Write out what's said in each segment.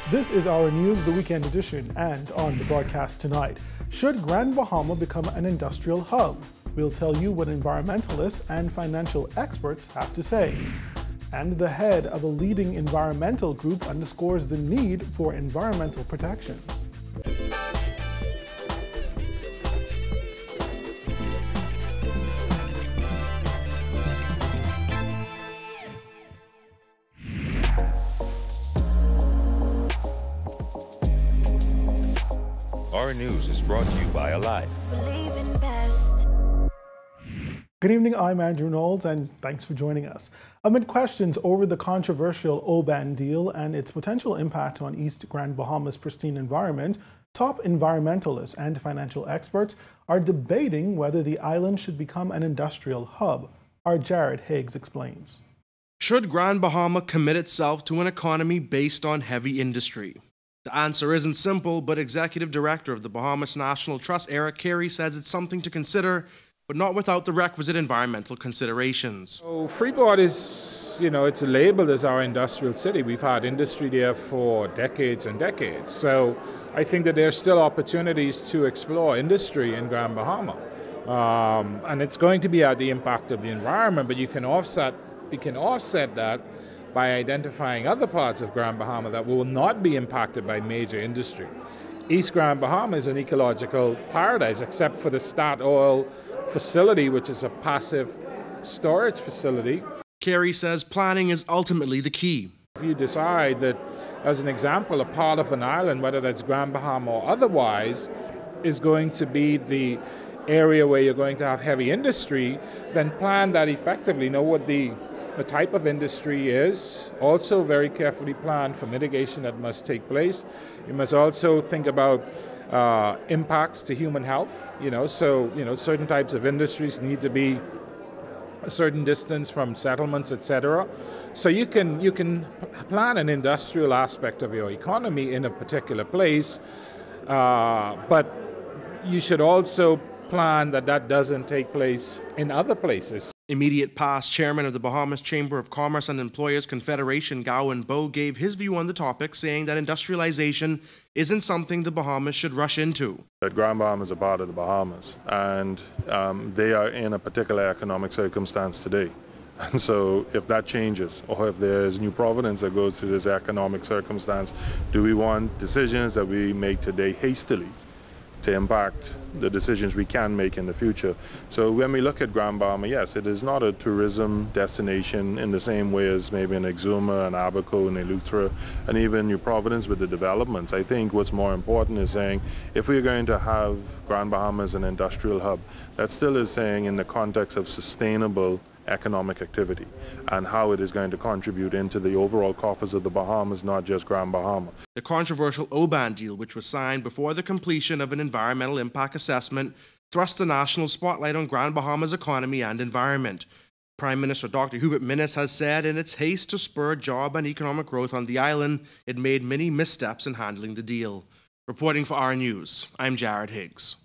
This is our news, the weekend edition, and on the broadcast tonight. Should Grand Bahama become an industrial hub? We'll tell you what environmentalists and financial experts have to say. And the head of a leading environmental group underscores the need for environmental protections. Our news is brought to you by Alive. Good evening, I'm Andrew Knowles, and thanks for joining us. Amid questions over the controversial OBAN deal and its potential impact on East Grand Bahama's pristine environment, top environmentalists and financial experts are debating whether the island should become an industrial hub. Our Jared Higgs explains. Should Grand Bahama commit itself to an economy based on heavy industry? The answer isn't simple, but Executive Director of the Bahamas National Trust, Eric Carey, says it's something to consider, but not without the requisite environmental considerations. So Freeport is, it's labeled as our industrial city. We've had industry there for decades and decades. So I think that there are still opportunities to explore industry in Grand Bahama. And it's going to be at the impact of the environment, but you can offset that by identifying other parts of Grand Bahama that will not be impacted by major industry. East Grand Bahama is an ecological paradise, except for the Statoil facility, which is a passive storage facility. Carey says planning is ultimately the key. If you decide that, as an example, a part of an island, whether that's Grand Bahama or otherwise, is going to be the area where you're going to have heavy industry, then plan that effectively. Know what the type of industry is. Also very carefully plan for mitigation that must take place. You must also think about impacts to human health. Certain types of industries need to be a certain distance from settlements, etc. So you can plan an industrial aspect of your economy in a particular place, but you should also plan that doesn't take place in other places. Immediate past chairman of the Bahamas Chamber of Commerce and Employers Confederation, Gowan Bowe, gave his view on the topic, saying that industrialization isn't something the Bahamas should rush into. That Grand Bahama is a part of the Bahamas, and they are in a particular economic circumstance today. And so if that changes, or if there's new providence that goes to this economic circumstance, do we want decisions that we make today hastily to impact the decisions we can make in the future? So when we look at Grand Bahama, yes, it is not a tourism destination in the same way as maybe an Exuma, an Abaco, an Eleuthera, and even New Providence with the developments. I think what's more important is saying, if we're going to have Grand Bahama as an industrial hub, that still is saying in the context of sustainable economic activity and how it is going to contribute into the overall coffers of the Bahamas, not just Grand Bahama. The controversial OBAN deal, which was signed before the completion of an environmental impact assessment, thrust the national spotlight on Grand Bahama's economy and environment. Prime Minister Dr. Hubert Minnis has said in its haste to spur job and economic growth on the island, it made many missteps in handling the deal. Reporting for our news, I'm Jared Higgs.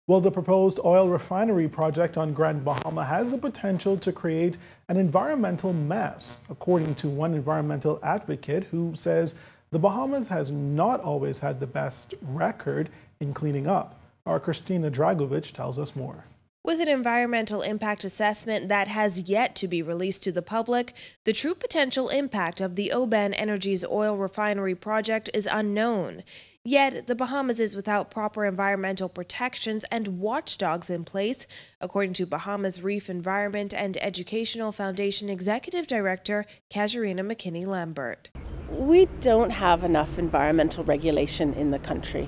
Well, the proposed oil refinery project on Grand Bahama has the potential to create an environmental mess, according to one environmental advocate who says the Bahamas has not always had the best record in cleaning up. Our Christina Dragovic tells us more. With an environmental impact assessment that has yet to be released to the public, the true potential impact of the OBAN Energy's oil refinery project is unknown. Yet, the Bahamas is without proper environmental protections and watchdogs in place, according to Bahamas Reef Environment and Educational Foundation Executive Director Casuarina McKinney-Lambert. We don't have enough environmental regulation in the country.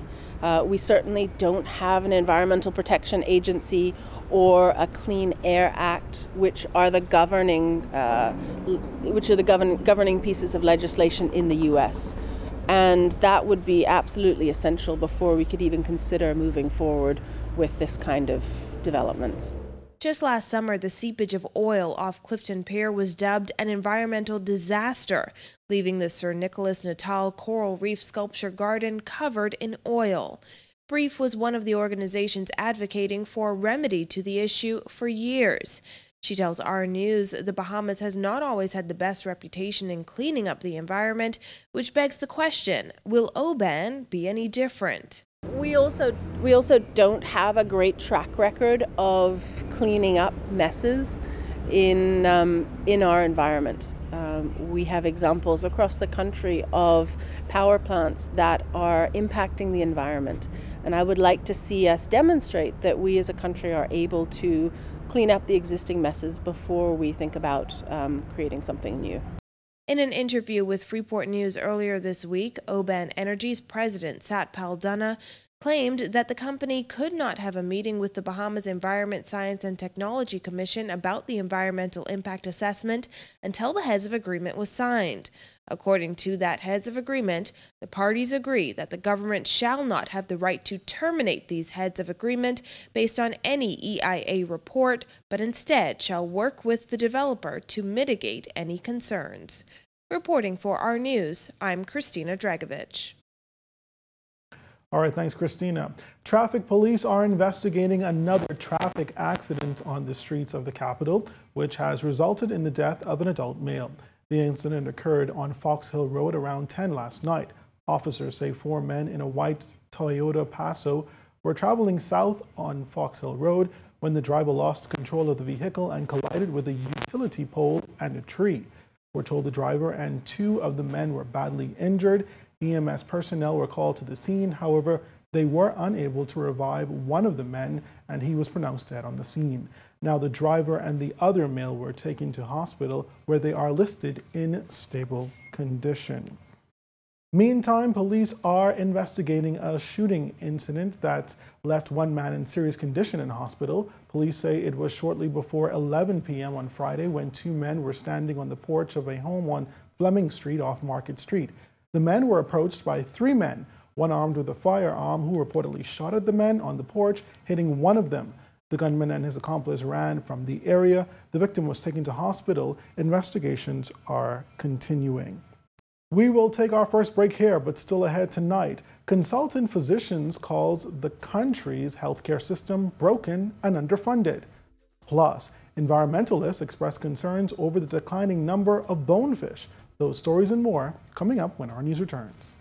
We certainly don't have an environmental protection agency or a Clean Air Act, which are the governing pieces of legislation in the U.S. And that would be absolutely essential before we could even consider moving forward with this kind of development. Just last summer, the seepage of oil off Clifton Pier was dubbed an environmental disaster, leaving the Sir Nicholas Natal Coral Reef Sculpture Garden covered in oil. Brief was one of the organizations advocating for a remedy to the issue for years. She tells our News the Bahamas has not always had the best reputation in cleaning up the environment, which begs the question, will Oban be any different? We also don't have a great track record of cleaning up messes in our environment. We have examples across the country of power plants that are impacting the environment, and I would like to see us demonstrate that we as a country are able to clean up the existing messes before we think about creating something new. In an interview with Freeport News earlier this week, Oban Energy's president, Satpal Dunna, claimed that the company could not have a meeting with the Bahamas Environment, Science and Technology Commission about the environmental impact assessment until the heads of agreement was signed. According to that heads of agreement, the parties agree that the government shall not have the right to terminate these heads of agreement based on any EIA report, but instead shall work with the developer to mitigate any concerns. Reporting for our News, I'm Christina Dragovich. All right, thanks, Christina. Traffic police are investigating another traffic accident on the streets of the capital, which has resulted in the death of an adult male. The incident occurred on Fox Hill Road around 10 last night. Officers say 4 men in a white Toyota Passo were traveling south on Fox Hill Road when the driver lost control of the vehicle and collided with a utility pole and a tree. We're told the driver and 2 of the men were badly injured. EMS personnel were called to the scene. However, they were unable to revive one of the men, and he was pronounced dead on the scene. Now, the driver and the other male were taken to hospital, where they are listed in stable condition. Meantime, police are investigating a shooting incident that left 1 man in serious condition in hospital. Police say it was shortly before 11 p.m. on Friday when 2 men were standing on the porch of a home on Fleming Street off Market Street. The men were approached by 3 men, one armed with a firearm, who reportedly shot at the men on the porch, hitting one of them. The gunman and his accomplice ran from the area. The victim was taken to hospital. Investigations are continuing. We will take our first break here, but still ahead tonight. Consultant Physicians calls the country's healthcare system broken and underfunded. Plus, environmentalists express concerns over the declining number of bonefish. Those stories and more coming up when our news returns.